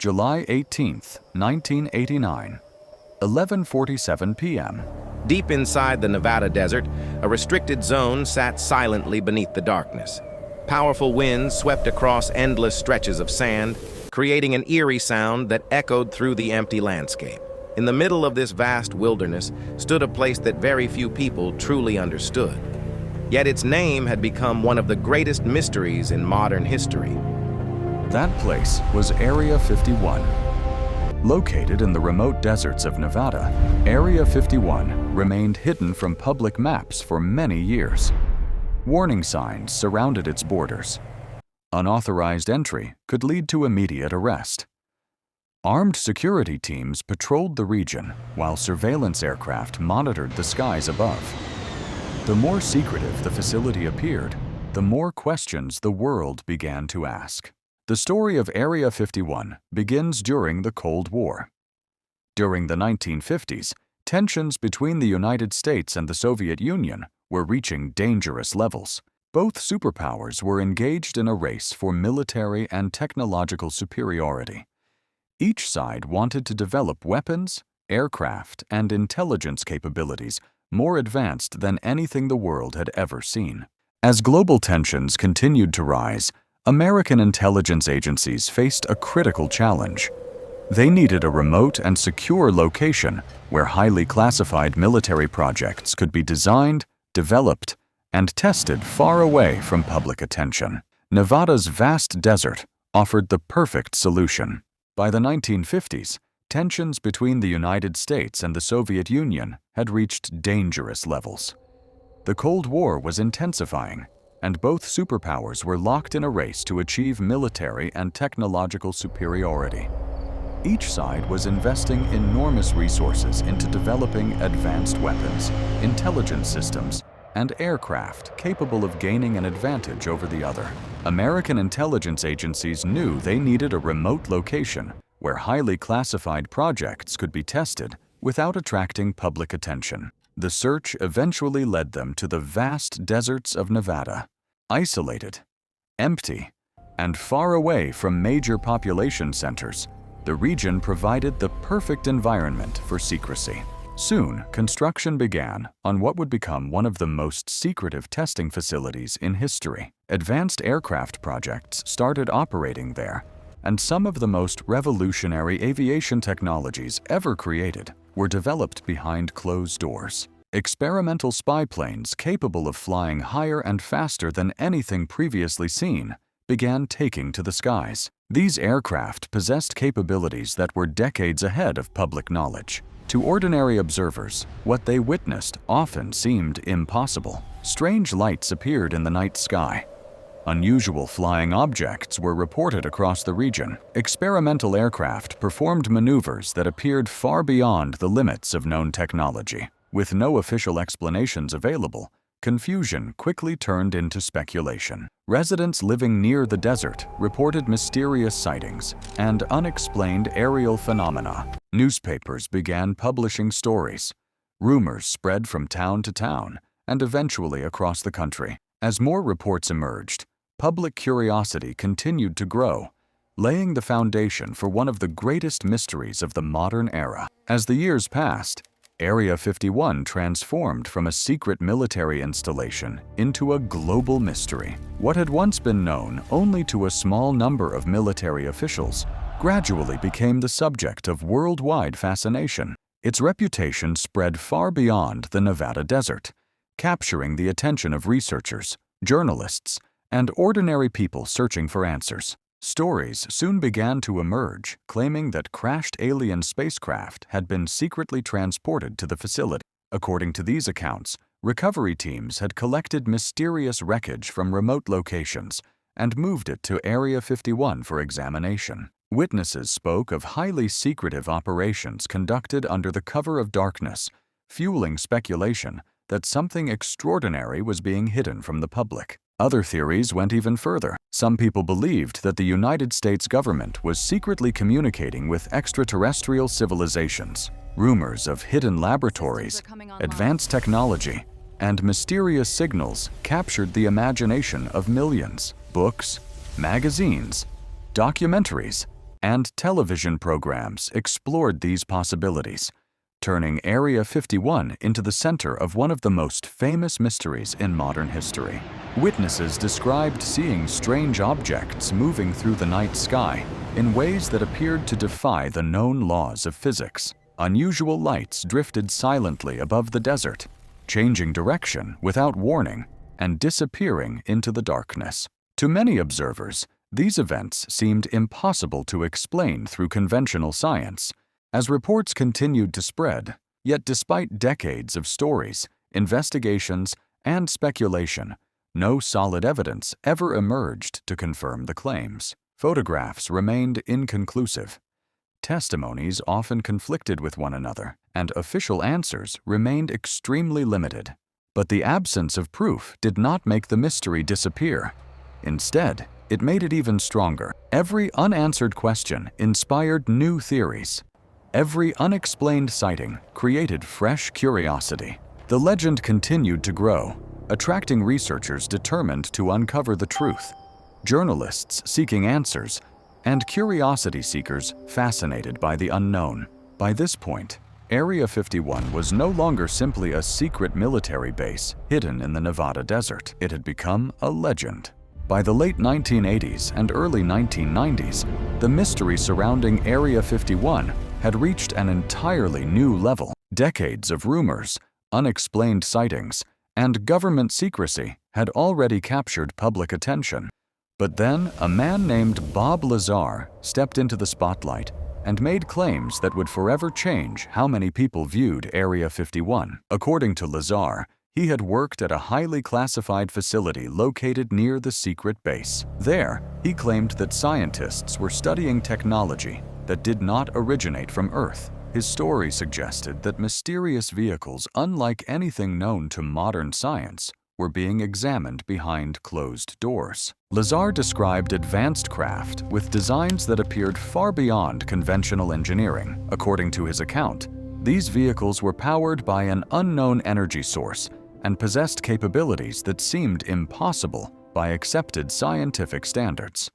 July 18, 1989, 11:47 p.m. Deep inside the Nevada desert, a restricted zone sat silently beneath the darkness. Powerful winds swept across endless stretches of sand, creating an eerie sound that echoed through the empty landscape. In the middle of this vast wilderness stood a place that very few people truly understood. Yet its name had become one of the greatest mysteries in modern history. That place was Area 51. Located in the remote deserts of Nevada, Area 51 remained hidden from public maps for many years. Warning signs surrounded its borders. Unauthorized entry could lead to immediate arrest. Armed security teams patrolled the region while surveillance aircraft monitored the skies above. The more secretive the facility appeared, the more questions the world began to ask. The story of Area 51 begins during the Cold War. During the 1950s, tensions between the United States and the Soviet Union were reaching dangerous levels. Both superpowers were engaged in a race for military and technological superiority. Each side wanted to develop weapons, aircraft, and intelligence capabilities more advanced than anything the world had ever seen. As global tensions continued to rise, American intelligence agencies faced a critical challenge. They needed a remote and secure location where highly classified military projects could be designed, developed, and tested far away from public attention. Nevada's vast desert offered the perfect solution. By the 1950s, tensions between the United States and the Soviet Union had reached dangerous levels. The Cold War was intensifying, and both superpowers were locked in a race to achieve military and technological superiority. Each side was investing enormous resources into developing advanced weapons, intelligence systems, and aircraft capable of gaining an advantage over the other. American intelligence agencies knew they needed a remote location where highly classified projects could be tested without attracting public attention. The search eventually led them to the vast deserts of Nevada. Isolated, empty, and far away from major population centers, the region provided the perfect environment for secrecy. Soon, construction began on what would become one of the most secretive testing facilities in history. Advanced aircraft projects started operating there, and some of the most revolutionary aviation technologies ever created were developed behind closed doors. Experimental spy planes capable of flying higher and faster than anything previously seen began taking to the skies. These aircraft possessed capabilities that were decades ahead of public knowledge. To ordinary observers, what they witnessed often seemed impossible. Strange lights appeared in the night sky. Unusual flying objects were reported across the region. Experimental aircraft performed maneuvers that appeared far beyond the limits of known technology. With no official explanations available, confusion quickly turned into speculation. Residents living near the desert reported mysterious sightings and unexplained aerial phenomena. Newspapers began publishing stories. Rumors spread from town to town and eventually across the country. As more reports emerged, public curiosity continued to grow, laying the foundation for one of the greatest mysteries of the modern era. As the years passed, Area 51 transformed from a secret military installation into a global mystery. What had once been known only to a small number of military officials gradually became the subject of worldwide fascination. Its reputation spread far beyond the Nevada desert, capturing the attention of researchers, journalists, and ordinary people searching for answers. Stories soon began to emerge, claiming that crashed alien spacecraft had been secretly transported to the facility. According to these accounts, recovery teams had collected mysterious wreckage from remote locations and moved it to Area 51 for examination. Witnesses spoke of highly secretive operations conducted under the cover of darkness, fueling speculation that something extraordinary was being hidden from the public. Other theories went even further. Some people believed that the United States government was secretly communicating with extraterrestrial civilizations. Rumors of hidden laboratories, advanced technology, and mysterious signals captured the imagination of millions. Books, magazines, documentaries, and television programs explored these possibilities, turning Area 51 into the center of one of the most famous mysteries in modern history. Witnesses described seeing strange objects moving through the night sky in ways that appeared to defy the known laws of physics. Unusual lights drifted silently above the desert, changing direction without warning and disappearing into the darkness. To many observers, these events seemed impossible to explain through conventional science. As reports continued to spread, yet despite decades of stories, investigations, and speculation, no solid evidence ever emerged to confirm the claims. Photographs remained inconclusive. Testimonies often conflicted with one another, and official answers remained extremely limited. But the absence of proof did not make the mystery disappear. Instead, it made it even stronger. Every unanswered question inspired new theories. Every unexplained sighting created fresh curiosity. The legend continued to grow, attracting researchers determined to uncover the truth, journalists seeking answers, and curiosity seekers fascinated by the unknown. By this point, Area 51 was no longer simply a secret military base hidden in the Nevada desert. It had become a legend. By the late 1980s and early 1990s, the mystery surrounding Area 51 had reached an entirely new level. Decades of rumors, unexplained sightings, and government secrecy had already captured public attention. But then, a man named Bob Lazar stepped into the spotlight and made claims that would forever change how many people viewed Area 51. According to Lazar, he had worked at a highly classified facility located near the secret base. There, he claimed that scientists were studying technology that did not originate from Earth. His story suggested that mysterious vehicles, unlike anything known to modern science, were being examined behind closed doors. Lazar described advanced craft with designs that appeared far beyond conventional engineering. According to his account, these vehicles were powered by an unknown energy source and possessed capabilities that seemed impossible by accepted scientific standards.